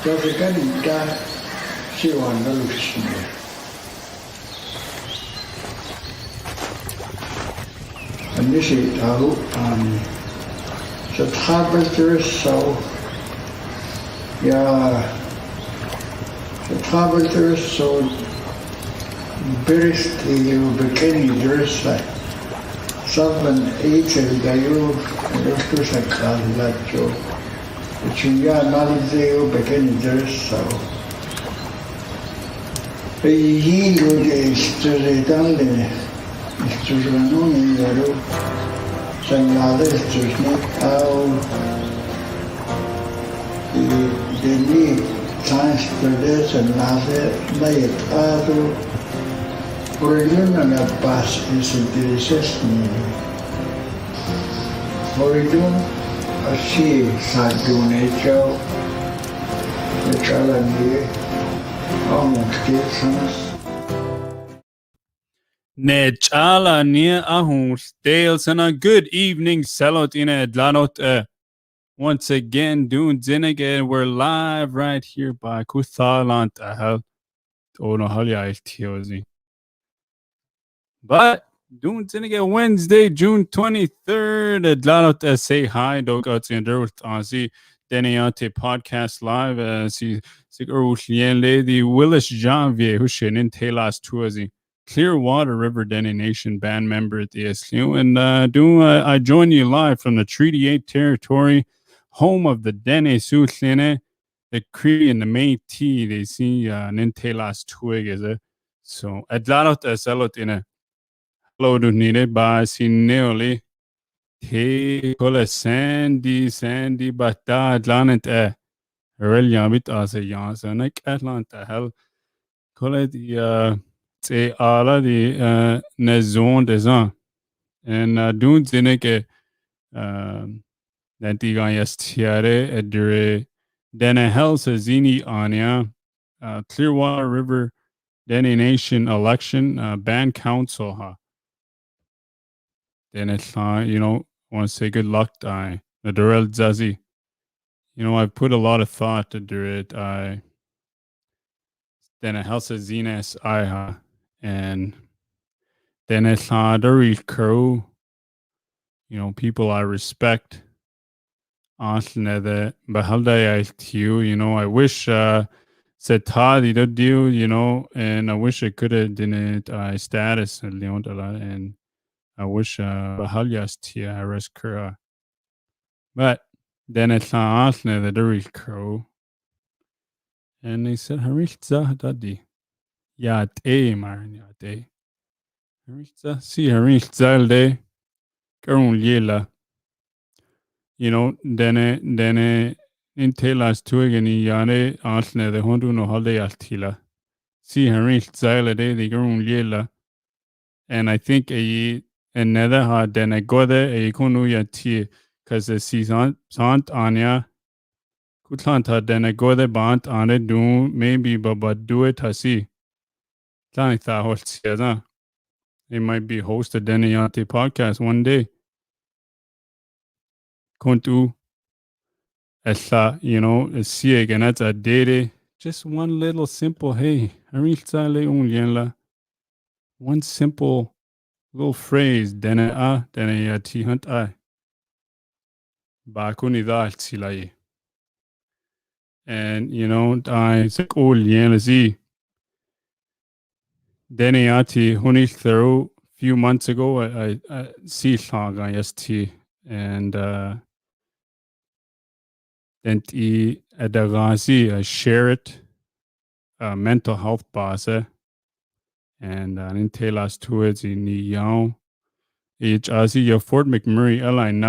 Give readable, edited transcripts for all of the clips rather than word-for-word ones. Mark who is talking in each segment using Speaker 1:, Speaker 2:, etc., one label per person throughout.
Speaker 1: 就是跟人家希望的路线。And this is how the temperature is so the temperature is so briskly beginning there's something eating that you to say that you which you are not there beginning there's so he is to the done to the known yellow saying others to sneak out the need times for this and other lay it out for you and a bus is interesting for you a sea side to nature the CRND almost gives us
Speaker 2: Nechala near ahus Dale sana good evening salot in a dlanot once again doing Zinnigan. We're live right here by Kuthalant ahal no halya. But doing Zinnigan Wednesday, June 23rd dlanot say hi dog out in der with Aussie Dene Yati podcast live see the Willis Janvier who should in Taylor's Tuazi. Clearwater River Dene Nation band member at the SU. And I join you live from the Treaty 8 territory, home of the Dene Sioux, the Cree and the Métis. They see Nintelas Twig. So, Adlalot Asalot in a hello to needed by Sineoli. Te Cola Sandy, but Atlantic Relia as a Yansanek Atlanta hell. Call it the c'est alla di nezon des ans and doen zineke that digan yastiare edure Dene Helse Zini Anya Clearwater River Dene Nation election band council then it's want to say good luck the Durrell Zazi. I've put a lot of thought to do it Dene Helse Zines I and then it's very crew, people I respect. Honestly, the behalda I to I wish said Tadi did do, and I wish I could have done it status and I wish behalyas tia reskura. But then it's honestly the very crew. And they said Harishza Dadi. Ya day Marin ya day. Si Harish Zalde, Karun Yela, Dene Intelas Tuigani Yane, Asne, the Hondu no Holiday Altila. Si Harish Zalde, the Karun Yela, and I think another had Dene Gode, a Kunu Yati, because the season Sant Anya, Kutlanta Dene Gode Bant Ane do, maybe Baba do it, Hasi. Tanitha Holtsiaza. They might be host of Dene Yati podcast one day. Kontu esa, see again that's a date. Just one little simple hey, one simple little phrase, Dene Yati hunt I. Bakuni da silaye. And I sik ol yen zi. Dene Yati huni through few months ago I see saga ST and then I share it mental health base and in telas to it in the your Fort McMurray airline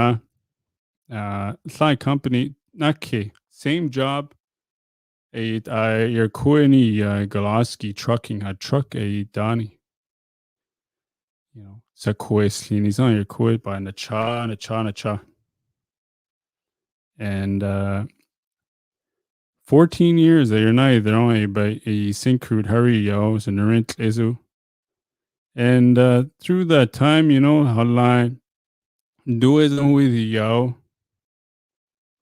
Speaker 2: side company nake same job your Koini Galaski trucking had truck a Dani. Sakois is on your koi by na cha. And 14 years they're neither only by a syncrude hurry yos and rent izu. And through that time, how line do it with yo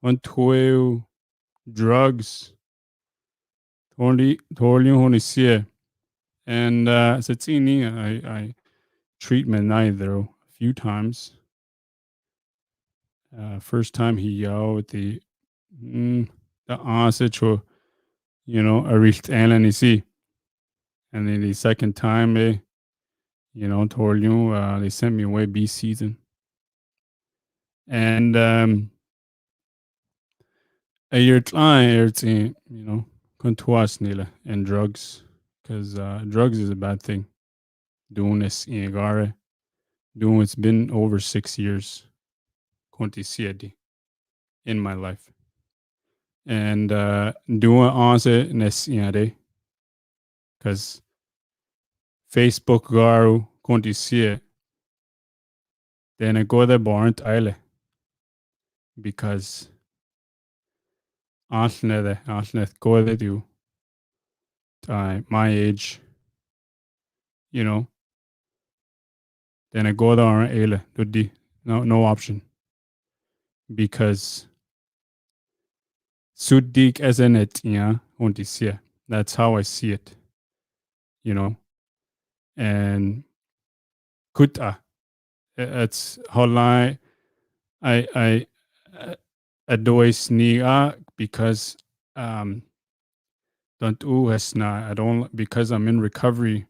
Speaker 2: on 12 drugs only see. And Satsini, I treatment neither a few times. First time he yelled the answer to, I reached Alan see. And then the second time told you they sent me away B season. And a year it's contours nila and drugs. Because drugs is a bad thing. Doing this doing it's been over 6 years. Conti CRD in my life. And doing answer nes because Facebook garu conti see then I go there barn eile because Antnet go there do my age, then I go there eile do no option because Sudik as in it, conti see. That's how I see it, and kuta. It's how I adore sneak because don't has not I don't because I'm in recovery.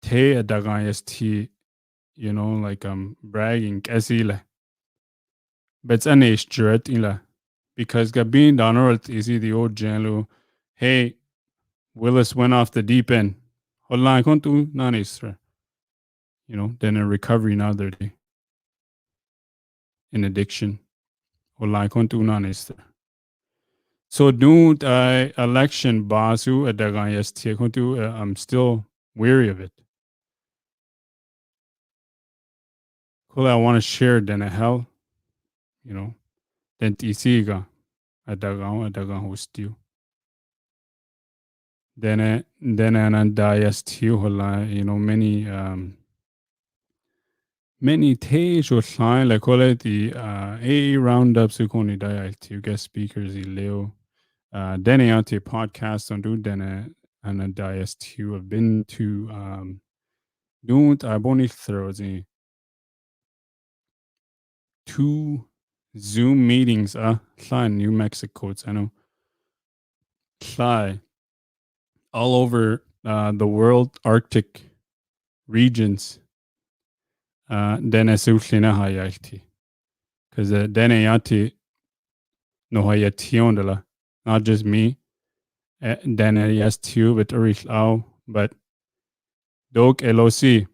Speaker 2: Te adagai st, like I'm bragging kasila. But it's an age because Gabin down earth is the old Janlu. Hey, Willis went off the deep end. Hold on, kontu nanistra. Then in recovery now they're in addiction. Hold on, kontu nanistra. So don't election basu adagai st kontu. I'm still weary of it. Cool, I want to share then a hell, then tisiga adagang hostiu. Then an diastiu hola, many tage or shine like call it the a roundups who koni dialtiu guest speakers leo Dene Yati podcast on do then and a diastiu have been to don't I boni throws 2 Zoom meetings in New Mexico. I know fly all over the world Arctic regions. Then suslina hayalti because Dene Yati no hayation not just me. Dene yes too, but Urish Au, but Dok LOC.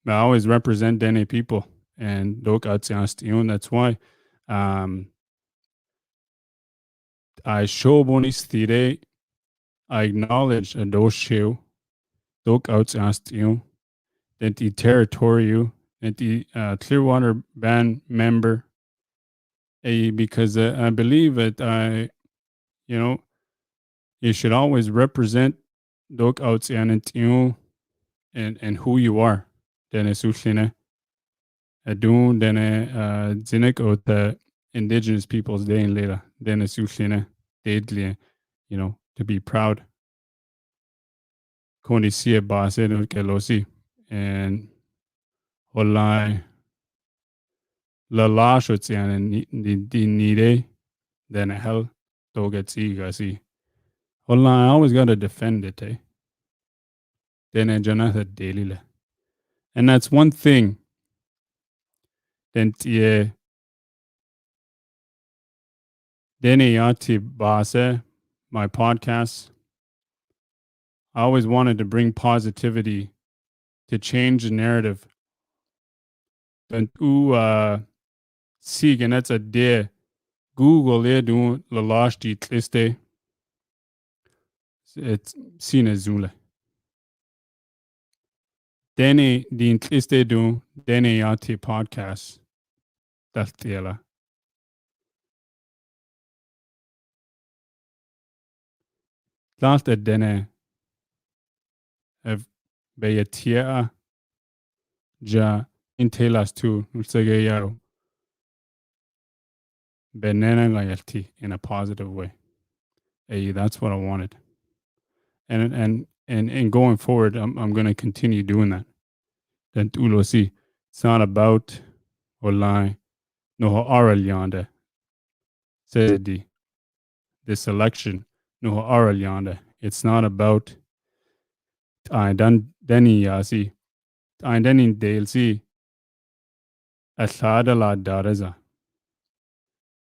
Speaker 2: I always represent Dene people and Dok Atsiastion. That's why I show bonis thire. I acknowledge a doshu, dok Atsiastion, that the territory, that the Clearwater band member, because I believe that you should always represent dok Atsiastion and who you are. Then it's ushline. Adun then zinek o the Indigenous Peoples Day in later. Then it's ushline deadly, to be proud. Kondi see a boss and kelosi and online la lashots and the nide then a hell dog at see. Online I always gotta defend it, Then a Jonathan daily. And that's one thing. Then Dene Yati Base, my podcast. I always wanted to bring positivity to change the narrative. And and that's a day. Google there doing the last list. It's seen as Zula. Dene din liste do Dene Yati podcast. That's the last at Dene of Beyatia ja intelas tu Ulsege Yaro. Benena loyalty in a positive way. Hey, that's what I wanted. And going forward, I'm going to continue doing that. Then ulosi, it's not about online no oral yonder. Said this election no oral yonder. It's not about Dene Yati. Dene DLC Athada la Dareza.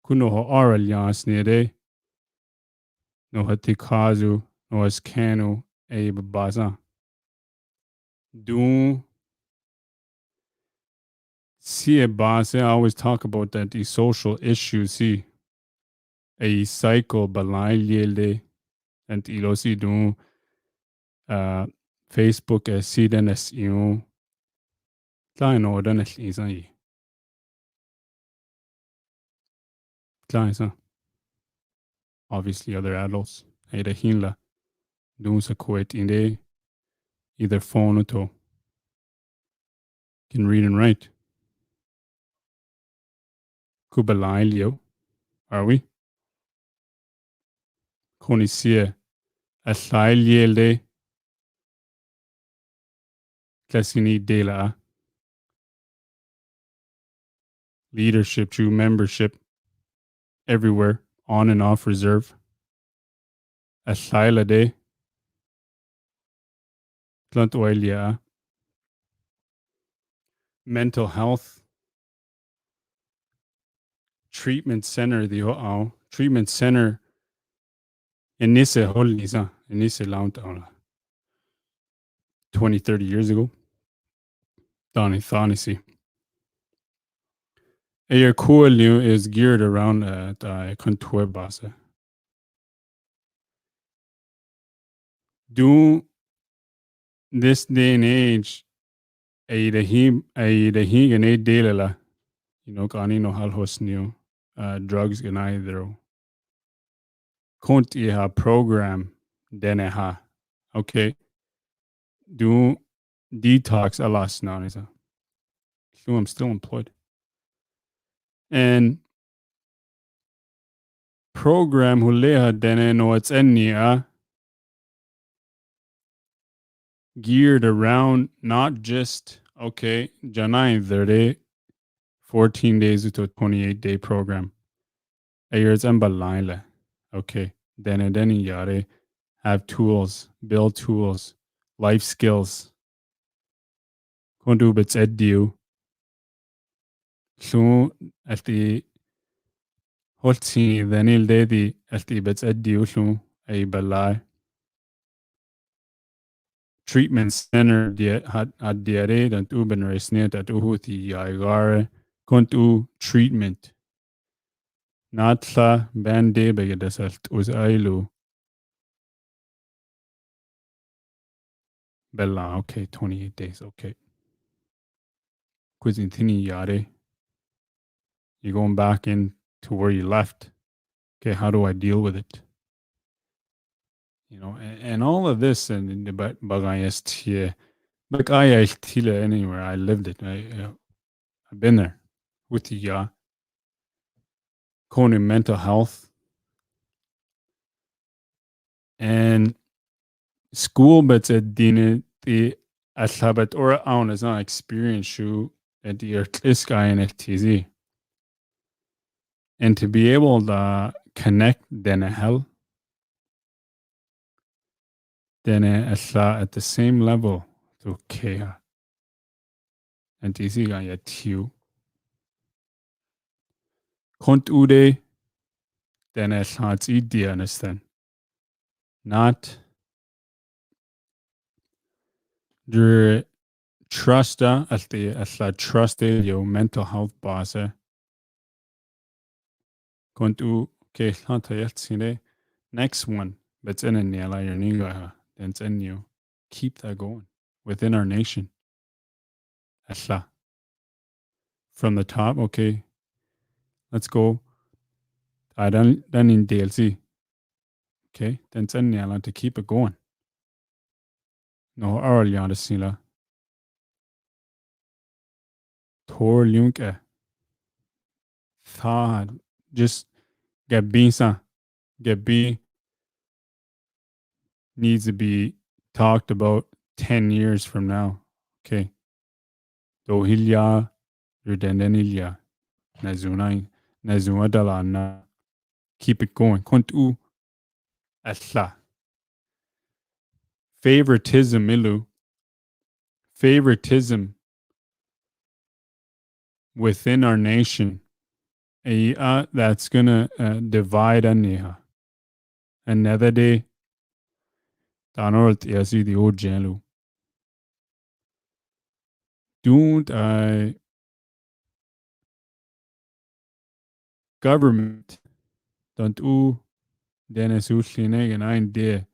Speaker 2: Kuno oral yans nere no hatikazu no askanu a baza. Do see a boss. I always talk about that these social issues. See a cycle balai yelde and ilosi do Facebook as see den as you klein oder nicht easy. Klein so. Obviously other adults. Hey the hinla. Do sa quit in the either phone or to can read and write. Kubalai Leo. Are we? Konisia a llai yelde Klasini de la leadership to membership everywhere on and off reserve. A llai de Glant oilia mental health treatment center the treatment center in this whole nisa in this lounge 20 30 years ago Donnie Thonisi. A cool new is geared around the contour basa. Do this day and age a the he and a delala, gani no halhos new drugs and either konti ha program dene ha. Okay. Do detox alas nanisa. So I'm still employed. And program huleha dene no it's enia geared around not just Janai 30 14 days to a 28-day program. Ayers and Balaila. Okay. Then yare have tools, build tools, life skills. Kondu bits edu. So at the Holtsi then il dedi at the bits edu so a balai. Treatment center at diare and uben resnet at uhuti yagare kontu treatment. Natla bande begadasalt us ailu. Bella, okay, 28 days, okay. Quizintini yare. You're going back in to where you left. Okay, how do I deal with it? And all of this and the bagayest here. Like I tila anywhere. I lived it. I've been there with the Kone mental health and school, but the asabat or own is not experience shoe at the this guy in FTZ. And to be able to connect then a hell then at the same level to care. And TZ guy at you. Kont ude then a heart's idea understand. Not the truster as the trusted your mental health boss. Kont u okay next one. But it's in a nila your niga then it's in you. Keep that going within our nation. Asla. From the top, okay. Let's go. I done in DLC. Okay, then it's in nila to keep it going. No oral yonder sila. Tor lunke. Thad. Just get bisa. Get be needs to be talked about 10 years from now. Okay. Dohilya, Rudendenilya, Nazunai, Nazuadalana. Keep it going. Kontu Atla. Favoritism, Ilu. Favoritism within our nation. That's going to divide Aniha. Another day, Tanort Yasi the old Jalu. Don't I government don't Dennis Uslineg and I dear.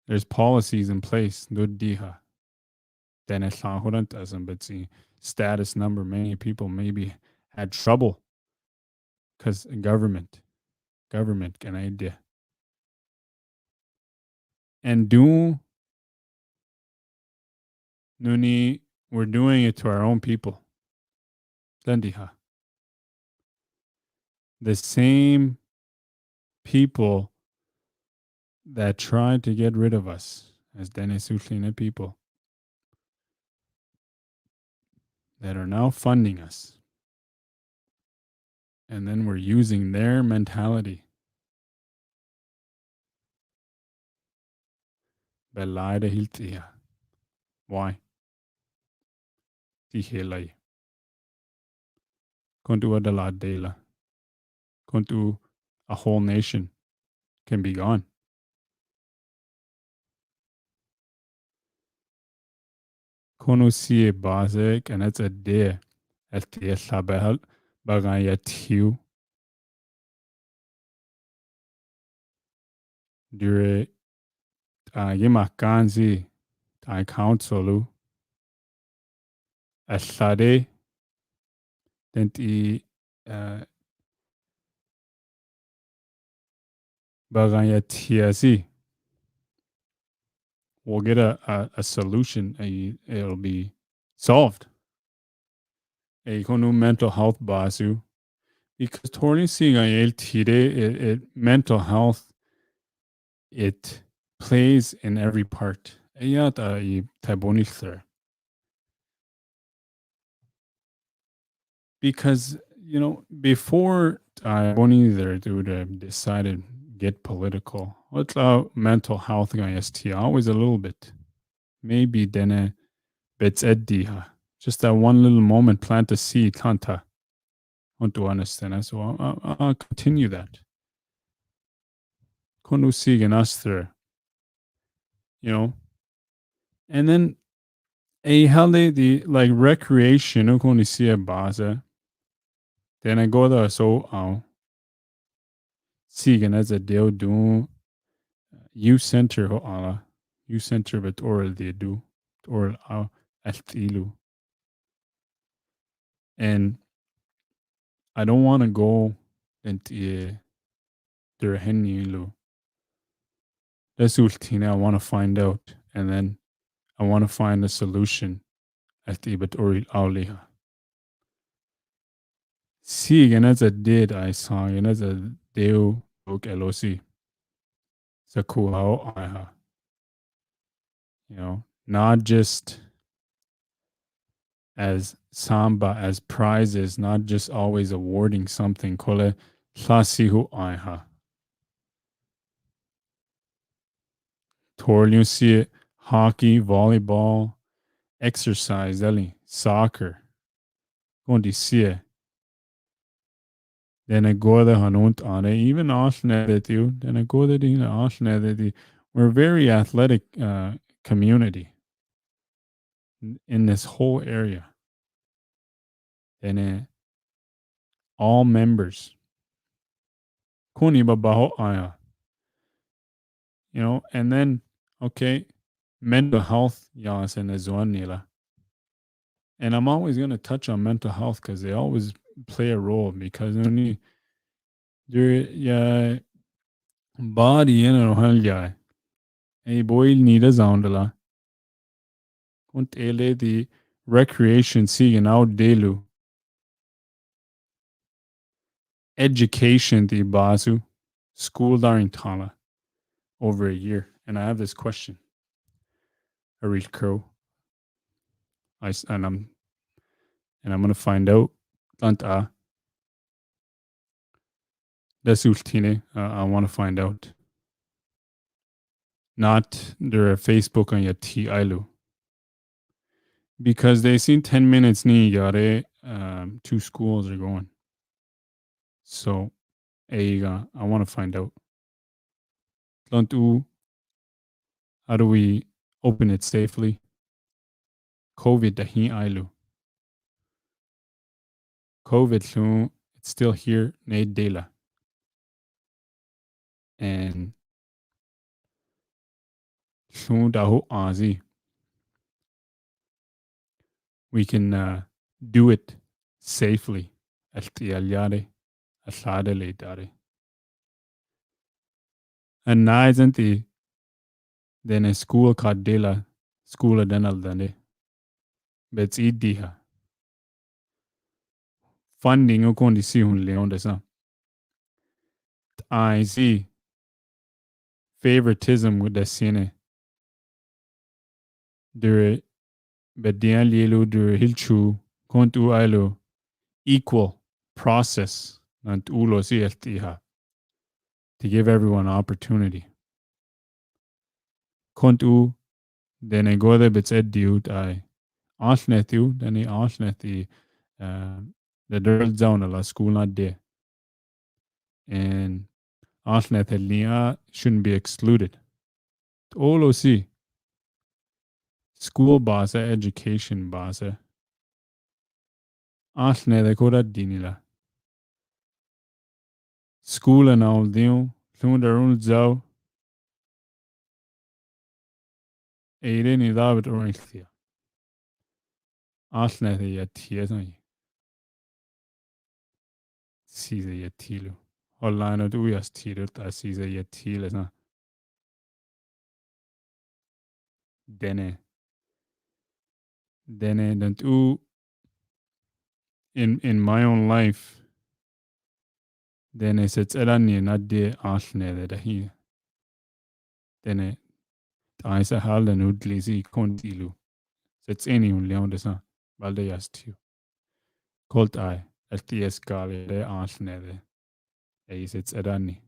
Speaker 2: There's policies in place. Don't diha. Dennis Lahorant doesn't, but see status number. Many people maybe had trouble because government can idea. And do Nuni, we're doing it to our own people. Lendiha. The same people that tried to get rid of us as Dennis Utlina people that are now funding us. And then we're using their mentality. Belaide hiltia. Why? Tihelai. Kontu adala dela. Kontu a whole nation can be gone. Kono sie basek and it's a day. At the sabahal bagayatiu. Dure Yimakanzi Tai Council Asade Denti Bagayatiasi. We'll get a solution. It'll be solved. A konu mental health basu. Because Torni seeing it mental health it plays in every part. Because before Bonnie decided get political, what's mental health always a little bit. Maybe then bits eddiha. Just that one little moment, plant a seed, kanta. Want to understand? So I'll continue that. Konu sigen aster. And then the like recreation konu see a base. Then I go there so sigen as a deal do you center ho ala. You center but oral they do. Oral altilu. And I don't want to go into their henilu. That's ultina I want to find out. And then I want to find a solution at the but oral auliha. See, and as a did I saw, and as a deo book LOC. It's a cool how I ha. Not just as samba as prizes, not just always awarding something. Kole klasihu I ha. Torliu see it, hockey, volleyball, exercise, soccer. Gondi see it. Then I go the hanunt on it, even that you. Then I go the we're a very athletic community in this whole area. Then all members. Kuni babaho aya. And then okay, mental health yas and nila. And I'm always gonna touch on mental health because they always play a role because only your body guy. A boy need a zoundala. Und ele the recreation siegen out delu. Education the basu. School daring tala. Over a year. and I have this question. A real crow. And I'm gonna find out. That's ultine. I want to find out. Not their Facebook on your T ilu. Because they seen 10 minutes ni yare 2 schools are going. So I want to find out. How do we open it safely? COVID dahi ilu. COVID it's still here, ne dela. And dahu azi. We can do it safely. Al-tiyalare, al-sadale dare. And na isn't then a school called dela, school denal dane. Bets idiha. Funding o kondi si hun leon desa. I see favoritism with the scene. Der bedian lielu der hilchu kontu ailo equal process nant ulo si eltiha to give everyone opportunity. Kontu den gode bets ediut I ansnetiu den ansneti the girl zone la school not there. And ansnet lia shouldn't be excluded. Olo si school base education base. Ansne de koda dinila. School and all diu, thunder un zau. Eire ni david orinthia. Ansne de yatia zai. Size yatilu. Online du jas tilu ta size yatila na. Dene dant u in my own life. Dene sets elani not de ansne de dahi. Dene taisa halden udlisi kontilu. Sets any un leon de sa. Valde jas tiu. Colt I. LTS gave de ansne de. Sets elani.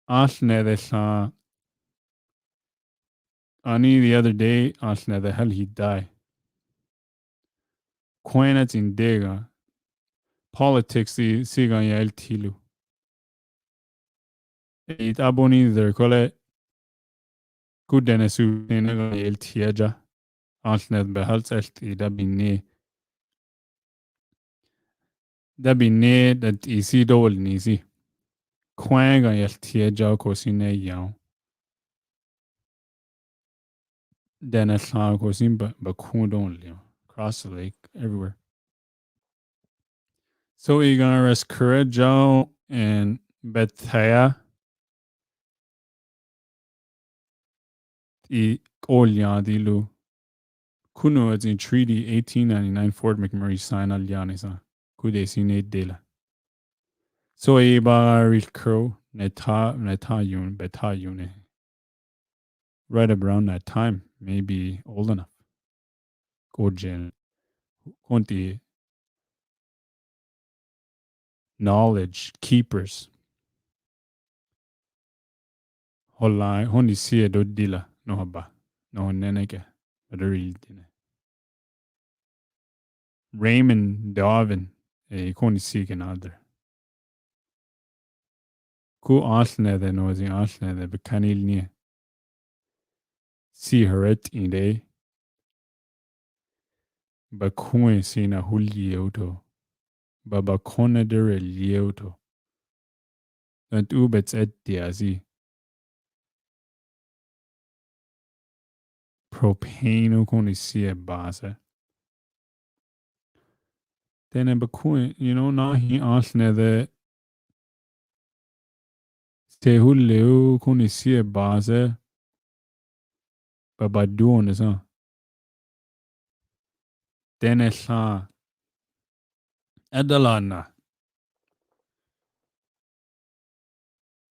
Speaker 2: Ansne de sa. Ani the other day, ansne de hell he die. Quenets in dega. Politics the sigan ya el tilu. It aboni der kole kudenesu nenaga el tieja. Ansnet behalts elti da binne. Da binne dat isi dol nisi. Quanga el tieja cosine yao. Then I saw cosin but kundon leo. Across the lake, everywhere. So we're gonna rest courage and Bethaya. I Olya dilu. Kuno is in Treaty 1899 Fort McMurray sign al Yanisa. Kude sine dela. So ba real crow neta yun beta yune. Right around that time, maybe old enough. Gojen Konti knowledge keepers. Hola hondi sie do dila no haba. No neneke. But a real dine. Raymond Darwin koni sigen other. Ku ansnede no zi ansnede bekanil nie. Si heret in day. Ba kuin sina hullieuto. Ba kone dere lieuto. And ubets et diazi. Propane koni sie base. Then ba kuin, na hi ansnede. Ste hulleu koni sie base. Ba duon is Denesa Edalana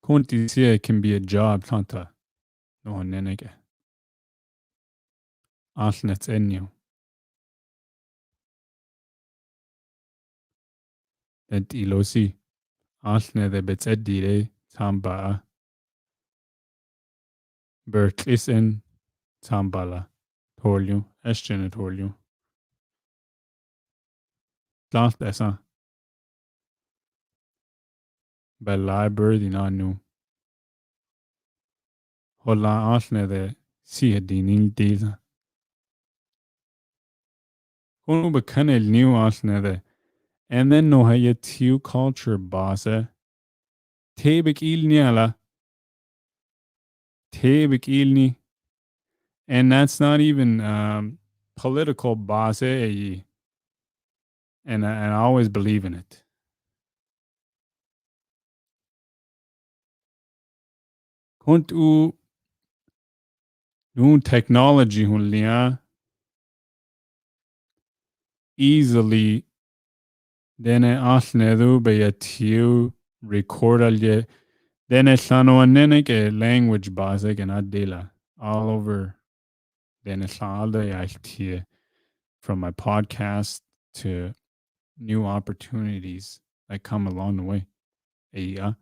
Speaker 2: Kunti siya can be a job tanta. No nenege. Alnets enyo. Dent ilosi. Alne de betsedire tamba. Bertlisen tambala. Torliu. Estjene torliu. Glant essa. Belaiber din anu. Holla alne de siya dinil dila. Honu bekanel new alne de. And then no haya tiu culture basa. Tebek ilni ala. Tebek ilni. And that's not even political basa. And I always believe in it. Kunt u nu technology hunlia easily dene asnedu be tiu record alje dene sano anenek a language basic and adela all over dene salda yaltie from my podcast to new opportunities that come along the way. Yeah.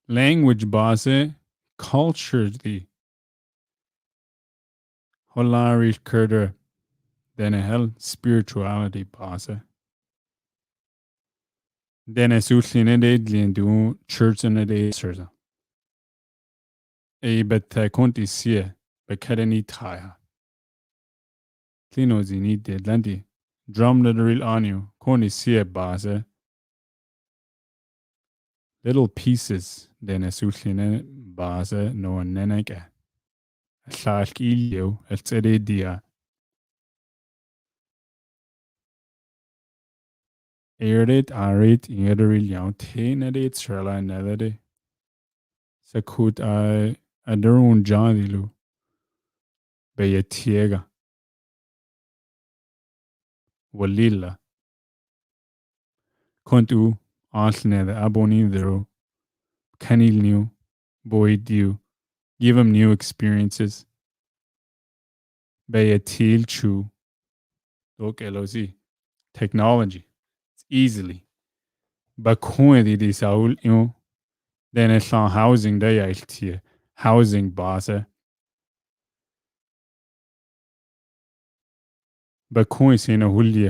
Speaker 2: Language base culture the holari kurder dene hel spirituality base. Dene sulline de lindu church in de serza. E bet konti sie bekadeni taya. Klino zini de landi. Drum the real anu konti sie base. Little pieces dene sulline base no neneke. Shalk ilio el tzede dia. Eredit arit ingeril yaw te nedit sherla nedade. Sakut I adarun jadilu. Be tiega. Walila. Kontu alne the aboni thero. Kanil new. Boy you. Give them new experiences. Be til chu. Look LOC. Technology. It's easily. Bakoe di saul you. Then it's on housing day I housing boss. Bakoe sin a hulli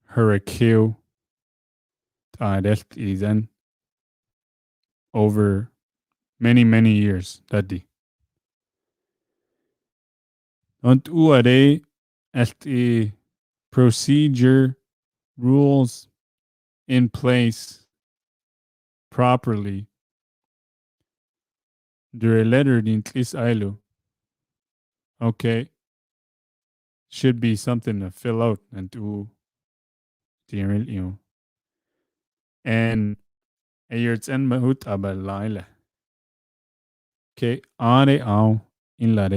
Speaker 2: her a kill. That is an over many years that di. Und uare est procedure rules in place properly. Der letter din tlis ailu. Okay. Should be something to fill out and do you. And it's en mahut abalaila. Okay, are au in la.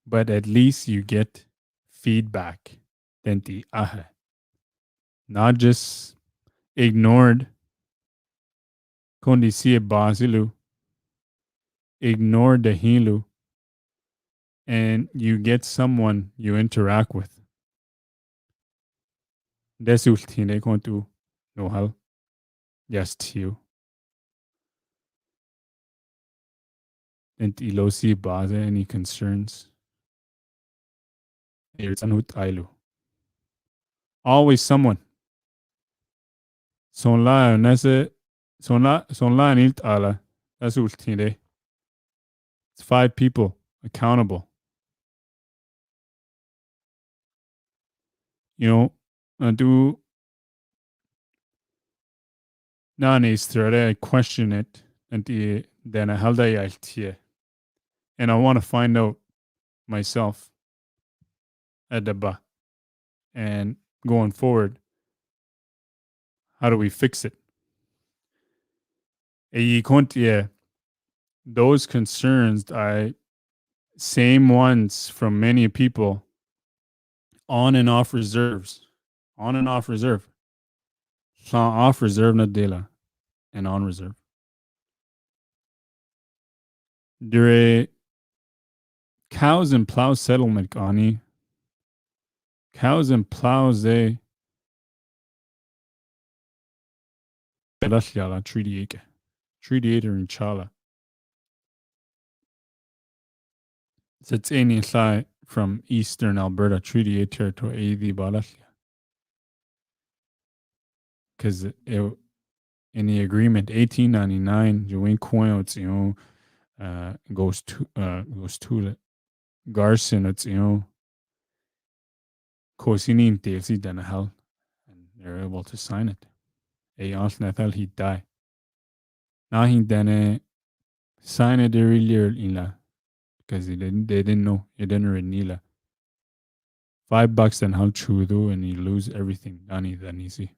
Speaker 2: But at least you get feedback. Tenti aha. Not just ignored. Kondi sie basilu. Ignore the hilu. And you get someone you interact with. Desultine kontu nohal. Just you. And ilosi base any concerns. Always someone. Son la nilt ala. That's ultine. It's 5 people accountable. You know, do nani strade I question it and then I held I and I want to find out myself at the ba and going forward. How do we fix it? Those concerns, same ones from many people, on and off reserve. off reserve na dela and on reserve. Dure cows and plows settlement gani. Cows and plows they Belashiala Treaty Acre. Treaty Acre in Chala. It's any side from eastern Alberta Treaty A territory AD Balashia. Because in the agreement 1899, Join Coin it's goes to Garson it's Cosinin Delsi Danahal, and they're able to sign it. A Nathal he die. Now he done sign it earlier in la because they didn't know it didn't renew $5 and how true and you lose everything. Dani then easy.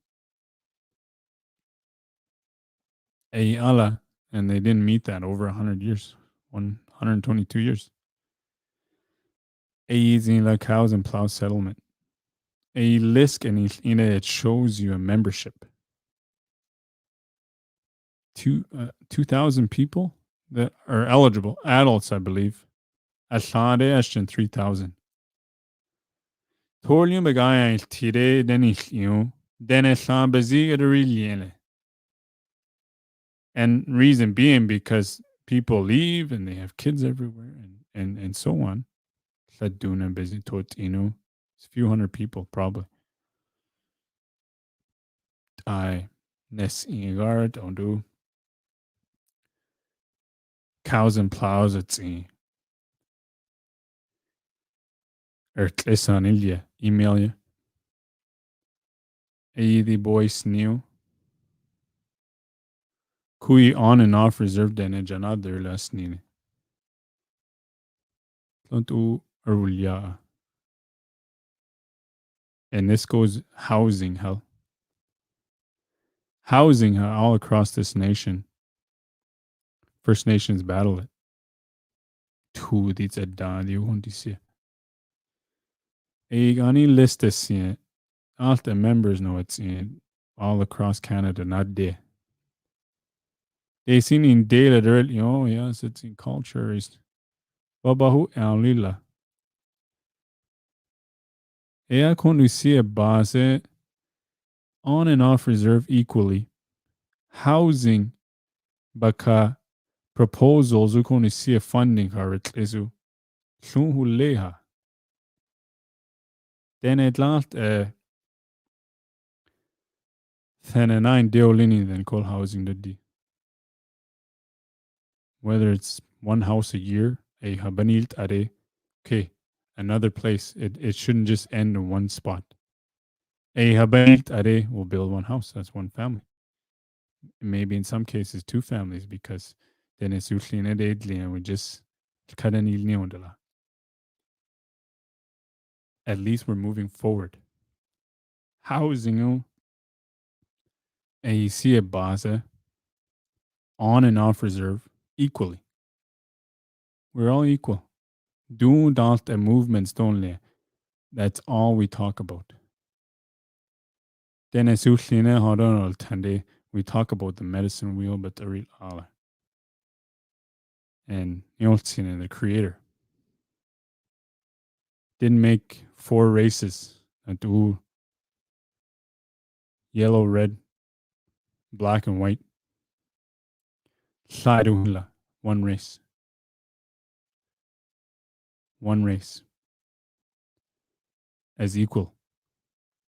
Speaker 2: A Allah, and they didn't meet that over 100 years, 122 years. A easy la cows and plow settlement. A list and it shows you a membership. 2,000 people that are eligible, adults, I believe. Ashade Ashton 3,000. Torium bagay tire denish deneshan baziga de reliene. And reason being because people leave and they have kids everywhere and so on. Faduna busy tot it's a few hundred people probably. I nes ingard don't do cows and plows at sea. Ertlesan ilya email you. The boys new. Kui on and off reserve damage another last nini. Don't Arulya. And this goes housing hell. Housing all across this nation. First Nations battle it. Two these are done. You want to see. Any list this all the members know it's in all across Canada, not there. They seen in data early, yes, it's in cultures. Babahu Alila. Ea kon see a base on and off reserve equally. Housing baka proposals ukon see a funding harit isu. Shunhu leha. Then it last then a 9 deolini then call housing the D. Whether it's one house a year, a habanilt are okay, another place. It shouldn't just end in one spot. A habanilt are will build one house. That's one family. Maybe in some cases 2 families because then it's usually in a and we just cut an ilniondala. At least we're moving forward. Housing a see a base on and off reserve equally. We're all equal. Do not the movements only. That's all we talk about. Then as usually we talk about the medicine wheel, but the real Allah. And Yoltsin, the creator, didn't make 4 races that do yellow, red, black, and white. One race. One race. As equal.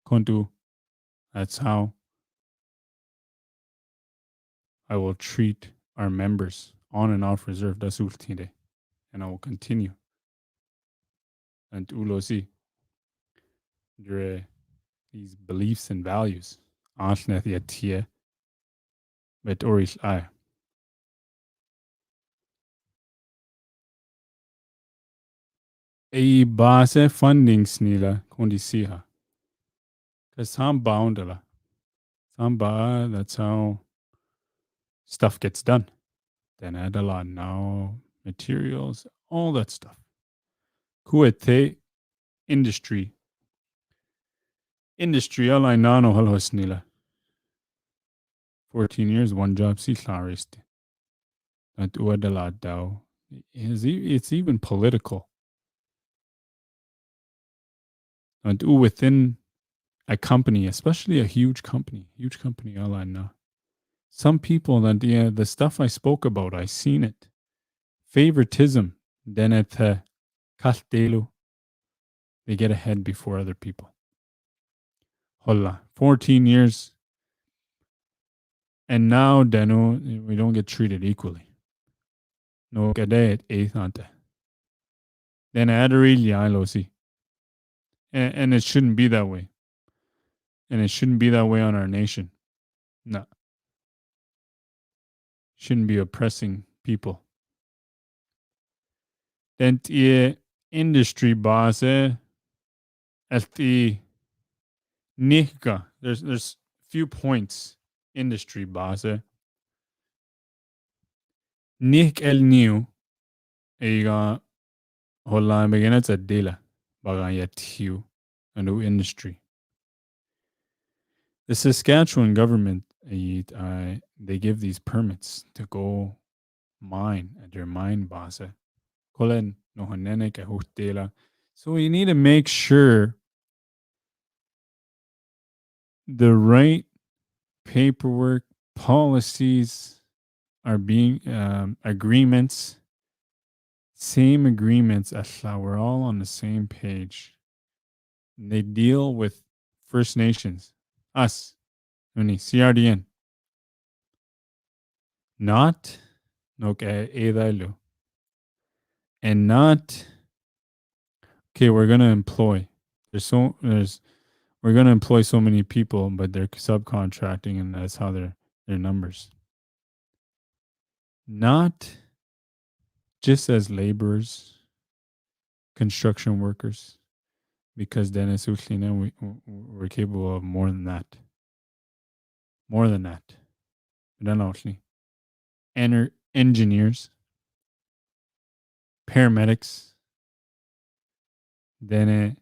Speaker 2: Kontu, that's how I will treat our members on and off reserve. That's ultinde. And I will continue. And ulosi. These beliefs and values. Anshnath yatia. But orish I. A base funding snila kondisiha. Because some boundala. That's how stuff gets done. Then add a lot now, materials, all that stuff. Kuete industry. Industry alay nano halhosnila. 14 years, one job, si clarist. At uadaladao. It's even political. And within a company, especially a huge company, all I know. Some people that the stuff I spoke about, I seen it. Favoritism, then at Kastelu, they get ahead before other people. Holla, 14 years, and now Deno, we don't get treated equally. No cadet eighth ante. Then Adarilia, and it shouldn't be that way. And it shouldn't be that way on our nation. No. Shouldn't be oppressing people. Then the industry boss, at the Nika, there's few points. Industry boss, Nik el new, ega hola beginner at dela, bagayat hue, a new industry. The Saskatchewan government, they give these permits to go mine at their mine boss. Kolen no hanene ka hutela. So we need to make sure the right paperwork, policies are being agreements, same agreements. We're all on the same page. And they deal with First Nations, us, CRDN. Not okay, and not okay. We're gonna employ. We're gonna employ so many people, but they're subcontracting, and that's how their numbers. Not just as laborers, construction workers, because then as we're capable of more than that. More than that. Engineers, paramedics, then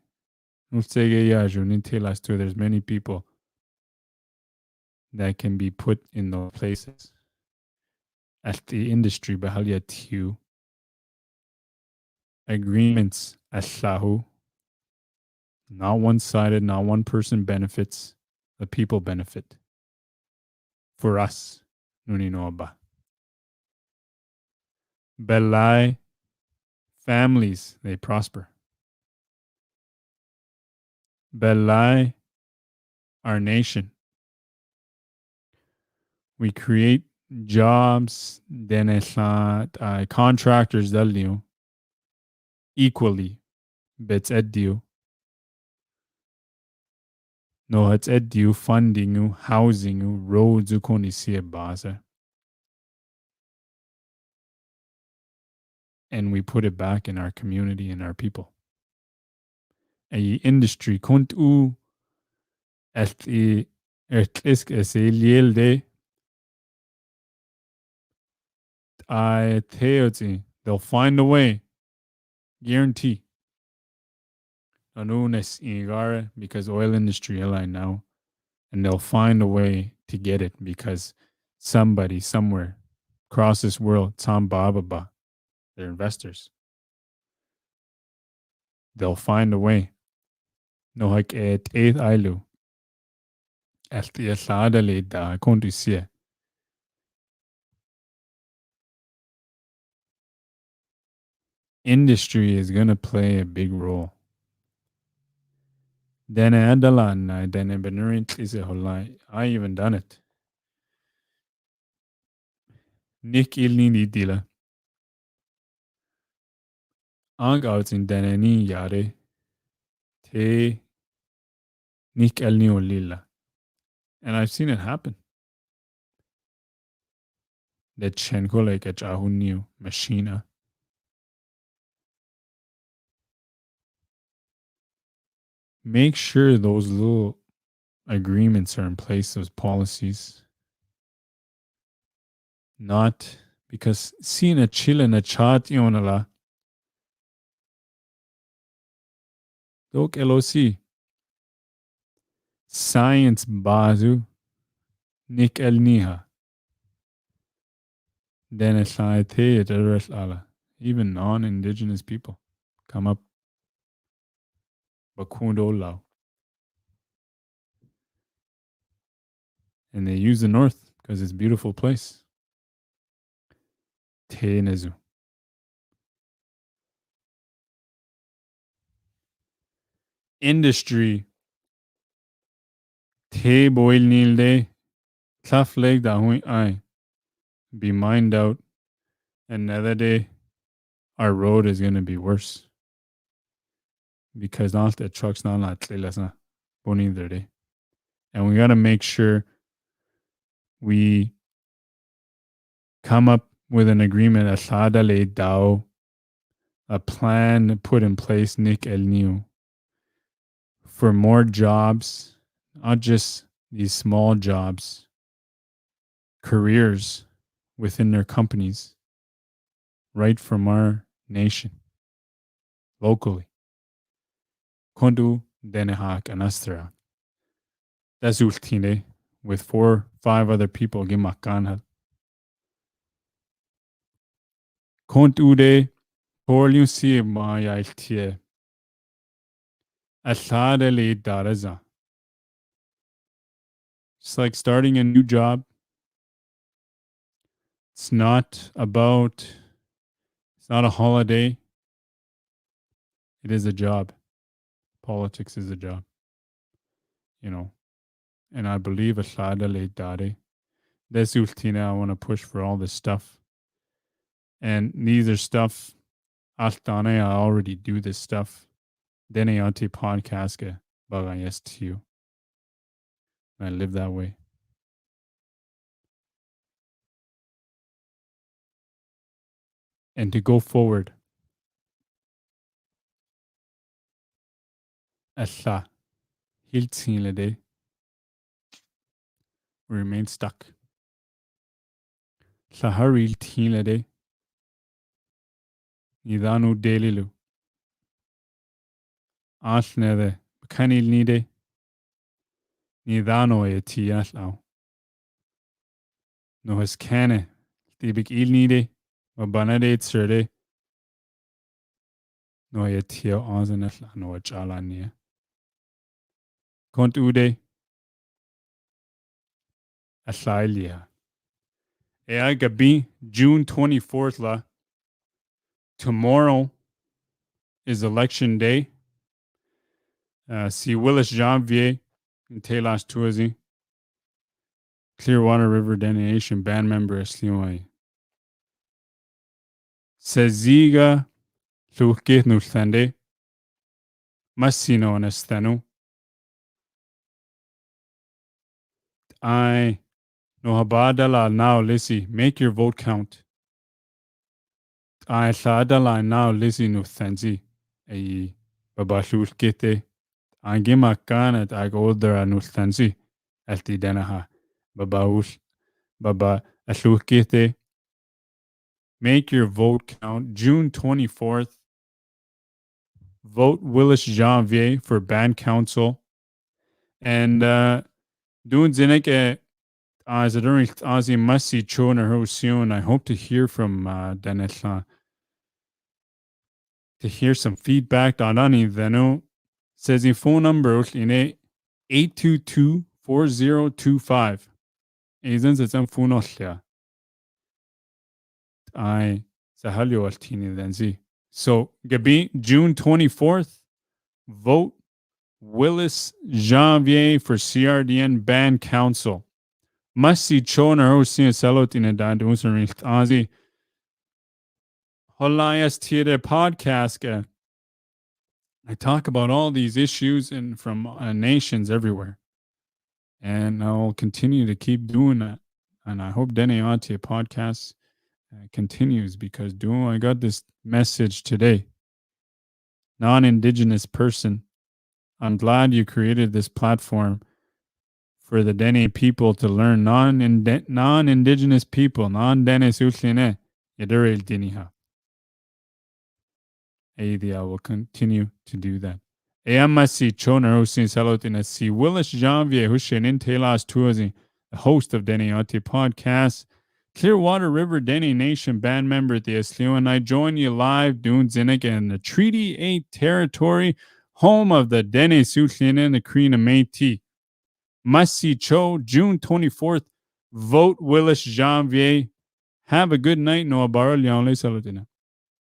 Speaker 2: there's many people that can be put in those places. At the industry, Bahaliatu, agreements Aslahu, not one-sided, not one person benefits, the people benefit. For us, Nuninoba. Belai families, they prosper. Belai our nation. We create jobs, then contractors equally. Bets edu. No, it's edu funding, housing, roads, base. And we put it back in our community and our people. A industry kuntu they'll find a way. Guarantee. Because oil industry now, and they'll find a way to get it because somebody somewhere across this world, they're investors. They'll find a way. No hak et ailu. Industry is going to play a big role. Then I even done it. Nick ilni dila. Ang outs in Danani yare. Te Nick elni olila. And I've seen it happen. That Chenko like a Jahuniu machina. Make sure those little agreements are in place, those policies. Not because seeing a chill and a chat yonala. Dok LOC. Science bazu. Nick El Niha. Dene Yati ala. Even non-indigenous people come up. Bakundo Lao. And they use the north because it's a beautiful place. Te Nezu. Industry. Te boil nilde. Tough leg da hui I. Be mined out. Another day, our road is going to be worse. Because not the trucks not boning their day. And we got to make sure we come up with an agreement, a plan put in place, Nick El Niu, for more jobs, not just these small jobs, careers within their companies, right from our nation, locally. Kondu Denehak Anastra. That's Ultine with 4-5 other people Gimakan. Kontude Porlium si Maya Iltie. Asadele Daraza. It's like starting a new job. It's not a holiday. It is a job. Politics is a job. And I believe Asadele Dare. That's Ultina. I want to push for all this stuff. And these are stuff, Altane, I already do this stuff. Dene Yati podcast bagayes to you. I live that way. And to go forward. Allah. Hiltsinlede. Remain stuck. Saharil Tinlede. Nidanu Delilu. Ashnede. Kanil Nide. Nidano etiaslau. No has kane. Tibik il nide. Mabanade tserde. No etio anzenetla. No chalania. Kont ude. Asailia. Ea gabi June 24th la. Tomorrow is election day. See Willis Janvier in Telash Tuazi. Clearwater River Denation band member Sliwai. Seziga Lukit Nustande. Masino Anestanu. I no habadala now lisi. Make your vote count. I sadala now lisi nustanzi. A babashul kete. I give my kanet I go there nustanzi. Alti denaha. Babaush. Baba Ashukete. Make your vote count. June 24th. Vote Willis Janvier for band council. And doing Zineke as a during Azi Masi Chona Hosion. I hope to hear from Denetla. To hear some feedback on Ani Venu. Says the phone number in 822-4025. Isn't it some phone oslia? I Sahalio Altini Lenzi. So Gabi, June 24th, vote Willis Janvier for CRDN Band Council. Masi Chona Hosin Salot in a Dandunsarin Azi. Holayas Theater podcast. I talk about all these issues and from nations everywhere. And I'll continue to keep doing that. And I hope Dene Yati podcast continues because I got this message today. Non-indigenous person. I'm glad you created this platform for the Dene people to learn non-indigenous people, non-Dene Susline, Yadurel Diniha. I will continue to do that. Eamasi Choner Husin Salotina si Willis Janvier Hushin in Telas Tuazi. host of Dene Yati podcast. Clearwater River Dene Nation band member Theoslio, and I join you live doing Zinnik in the Treaty 8 territory, home of the Dene Sutlin and the Krina Métis. Must-see Cho, June 24th. Vote Willis Janvier. Have a good night. No abarol yawn le salutina.